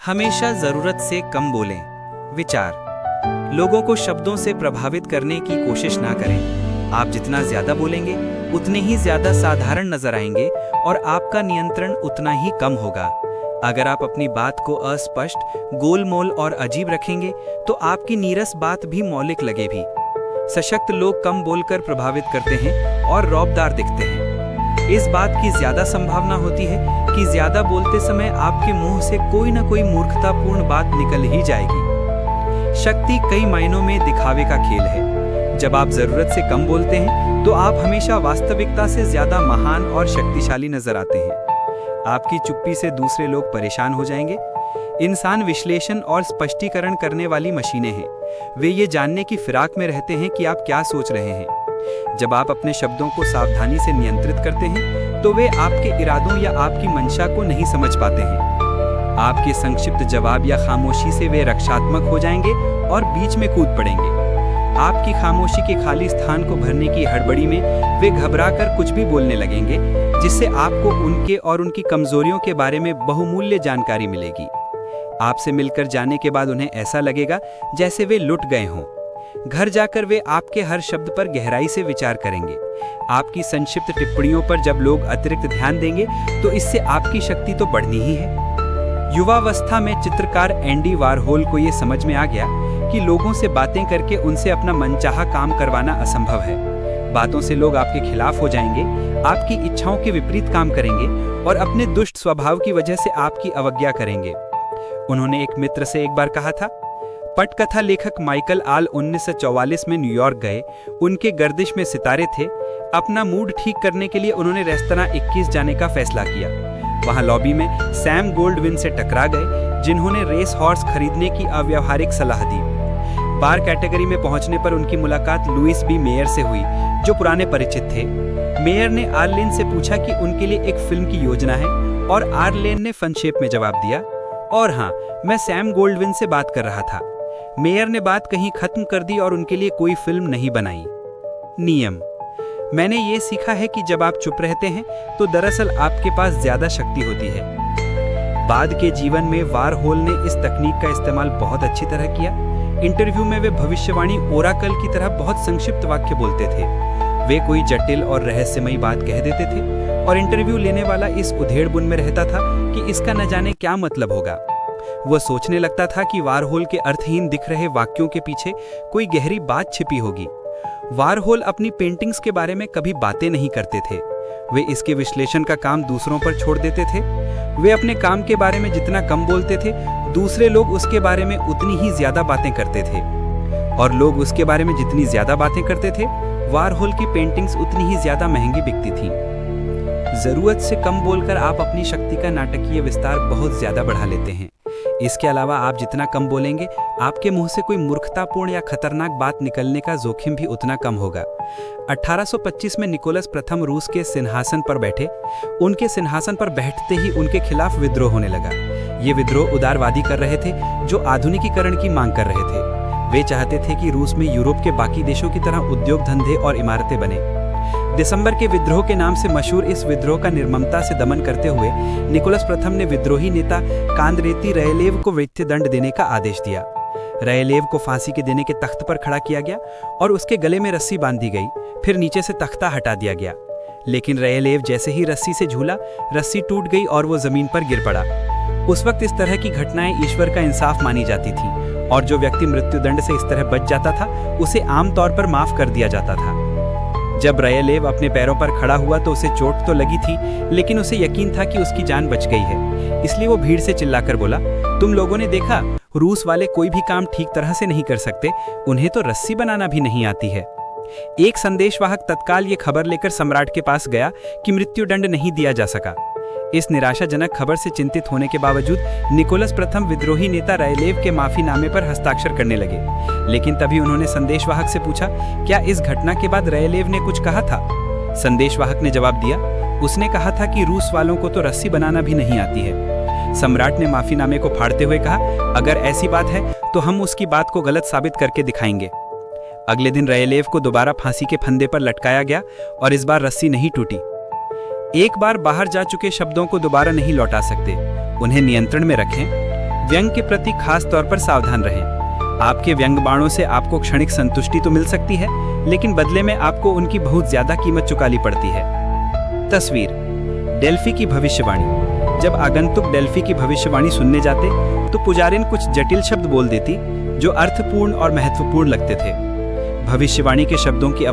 हमेशा जरूरत से कम बोलें। विचार, लोगों को शब्दों से प्रभावित करने की कोशिश ना करें। आप जितना ज्यादा बोलेंगे उतने ही ज्यादा साधारण नजर आएंगे और आपका नियंत्रण उतना ही कम होगा। अगर आप अपनी बात को अस्पष्ट, गोलमोल और अजीब रखेंगे तो आपकी नीरस बात भी मौलिक लगेगी। सशक्त लोग कम बोलकर प्रभावित करते हैं और रौबदार दिखते हैं। इस बात की ज्यादा संभावना होती है कि ज्यादा बोलते समय आपके मुंह से कोई ना कोई मूर्खतापूर्ण बात निकल ही जाएगी। शक्ति कई मायनों में दिखावे का खेल है। जब आप जरूरत से कम बोलते हैं तो आप हमेशा वास्तविकता से ज्यादा महान और शक्तिशाली नजर आते हैं। आपकी चुप्पी से दूसरे लोग परेशान हो जाएंगे। इंसान विश्लेषण और स्पष्टीकरण करने वाली मशीनें हैं। वे ये जानने की फिराक में रहते हैं कि आप क्या सोच रहे हैं। जब आप अपने शब्दों को सावधानी से नियंत्रित करते हैं तो वे आपके इरादों या आपकी मंशा को नहीं समझ पाते हैं। आपके संक्षिप्त जवाब या खामोशी से वे रक्षात्मक हो जाएंगे और बीच में कूद पड़ेंगे। आपकी खामोशी के खाली स्थान को भरने की हड़बड़ी में वे घबराकर कुछ भी बोलने लगेंगे, जिससे आपको उनके और उनकी कमजोरियों के बारे में बहुमूल्य जानकारी मिलेगी। आपसे मिलकर जाने के बाद उन्हें ऐसा लगेगा जैसे वे लुट गए हों। घर जाकर वे आपके हर शब्द पर गहराई से विचार करेंगे। आपकी संक्षिप्त टिप्पणियों पर जब लोग अतिरिक्त ध्यान देंगे तो इससे आपकी शक्ति तो बढ़नी ही है। युवावस्था में चित्रकार एंडी वारहोल को ये समझ में आ गया कि लोगों से बातें करके उनसे अपना मनचाहा काम करवाना असंभव है। बातों से लोग आपके खिलाफ हो जाएंगे, आपकी इच्छाओं के विपरीत काम करेंगे और अपने दुष्ट स्वभाव की वजह से आपकी अवज्ञा करेंगे। उन्होंने एक मित्र से एक बार कहा था, पटकथा लेखक माइकल आल 1944 में न्यूयॉर्क गए। उनके गर्दिश में सितारे थे। अपना मूड ठीक करने के लिए उन्होंने रेस्तरां 21 जाने का फैसला किया। वहां लॉबी में सैम गोल्डविन से टकरा गए, जिन्होंने रेस हॉर्स खरीदने की अव्यावहारिक सलाह दी। बार कैटेगरी में पहुंचने पर उनकी मुलाकात लुइस बी मेयर से हुई, जो पुराने परिचित थे। मेयर ने आर्लेन से पूछा कि उनके लिए एक फिल्म की योजना है और आर्लेन ने संक्षेप में जवाब दिया, और हाँ, मैं सैम गोल्डविन से बात कर रहा था। मेयर ने बात कहीं खत्म कर दी और उनके लिए कोई फिल्म नहीं बनाई। नियम, मैंने ये सीखा है कि जब आप चुप रहते हैं तो दरअसल आपके पास ज्यादा शक्ति होती है। बाद के जीवन में वारहोल ने इस तकनीक का इस्तेमाल बहुत अच्छी तरह किया। इंटरव्यू में वे भविष्यवाणी ओराकल की तरह बहुत संक्षिप्त वाक्य बोलते थे। वे कोई जटिल और रहस्यमयी बात कह देते थे और इंटरव्यू लेने वाला इस उधेड़बुन में रहता था कि इसका न जाने क्या मतलब होगा। वह सोचने लगता था कि वारहोल के अर्थहीन दिख रहे वाक्यों के पीछे कोई गहरी बात छिपी होगी। वारहोल अपनी पेंटिंग्स के बारे में कभी बातें नहीं करते थे। वे इसके विश्लेषण का काम दूसरों पर छोड़ देते थे। वे अपने काम के बारे में जितना कम बोलते थे, दूसरे लोग उसके बारे में उतनी ही ज्यादा बातें करते थे, और लोग उसके बारे में जितनी ज्यादा बातें करते थे, वारहोल की पेंटिंग्स उतनी ही ज्यादा महंगी बिकती थीं। जरूरत से कम बोलकर आप अपनी शक्ति का नाटकीय विस्तार बहुत ज्यादा बढ़ा लेते हैं। इसके अलावा आप जितना कम बोलेंगे, आपके मुंह से कोई मूर्खतापूर्ण या खतरनाक बात निकलने का जोखिम भी उतना कम होगा। 1825 में निकोलस प्रथम रूस के सिंहासन पर बैठे। उनके सिंहासन पर बैठते ही उनके खिलाफ विद्रोह होने लगा। ये विद्रोह उदारवादी कर रहे थे, जो आधुनिकीकरण की मांग कर रहे थे। वे चाहते थे कि रूस में यूरोप के बाकी देशों की तरह उद्योग धंधे और इमारतें बने। दिसंबर के विद्रोह के नाम से मशहूर इस विद्रोह का निर्ममता से दमन करते हुए निकोलस प्रथम ने विद्रोही नेता कांद्रेती रयलेव को मृत्युदंड देने का आदेश दिया। रयलेव को फांसी के देने के तख्त पर खड़ा किया गया और उसके गले में रस्सी बांधी गई। फिर नीचे से तख्ता हटा दिया गया, लेकिन रयलेव जैसे ही रस्सी से झूला, रस्सी टूट गई और वो जमीन पर गिर पड़ा। उस वक्त इस तरह की घटनाएं ईश्वर का इंसाफ मानी जाती थी, और जो व्यक्ति मृत्युदंड से इस तरह बच जाता था उसे आमतौर पर माफ कर दिया जाता था। जब रयलेव अपने पैरों पर खड़ा हुआ तो उसे चोट तो लगी थी, लेकिन उसे यकीन था कि उसकी जान बच गई है। इसलिए वो भीड़ से चिल्लाकर बोला, तुम लोगों ने देखा, रूस वाले कोई भी काम ठीक तरह से नहीं कर सकते, उन्हें तो रस्सी बनाना भी नहीं आती है। एक संदेशवाहक तत्काल ये खबर लेकर सम्राट के पास गया कि मृत्युदंड नहीं दिया जा सका। इस निराशाजनक खबर से चिंतित होने के बावजूद निकोलस प्रथम विद्रोही नेता रयलेव के माफीनामे पर हस्ताक्षर करने लगे। लेकिन तभी उन्होंने संदेशवाहक से पूछा, क्या इस घटना के बाद रयलेव ने कुछ कहा था? संदेशवाहक ने जवाब दिया, उसने कहा था कि रूस वालों को तो रस्सी बनाना भी नहीं आती है। सम्राट ने माफीनामे को फाड़ते हुए कहा, अगर ऐसी बात है तो हम उसकी बात को गलत साबित करके दिखाएंगे। अगले दिन रयलेव को दोबारा फांसी के फंदे पर लटकाया गया और इस बार रस्सी नहीं टूटी। एक बार बाहर जा चुके शब्दों को दोबारा नहीं लौटा सकते, उन्हें नियंत्रण में रखें। व्यंग के प्रति खास तौर पर सावधान रहें। आपके व्यंग बाणों से आपको क्षणिक संतुष्टि तो मिल सकती है, लेकिन बदले में आपको उनकी बहुत ज्यादा कीमत चुकानी पड़ती है। तस्वीर डेल्फी की भविष्यवाणी। जब आगंतुक डेल्फी की भविष्यवाणी सुनने जाते तो पुजारिन कुछ जटिल शब्द बोल देती जो अर्थपूर्ण और महत्वपूर्ण लगते थे। भविष्यवाणी के शब्दों की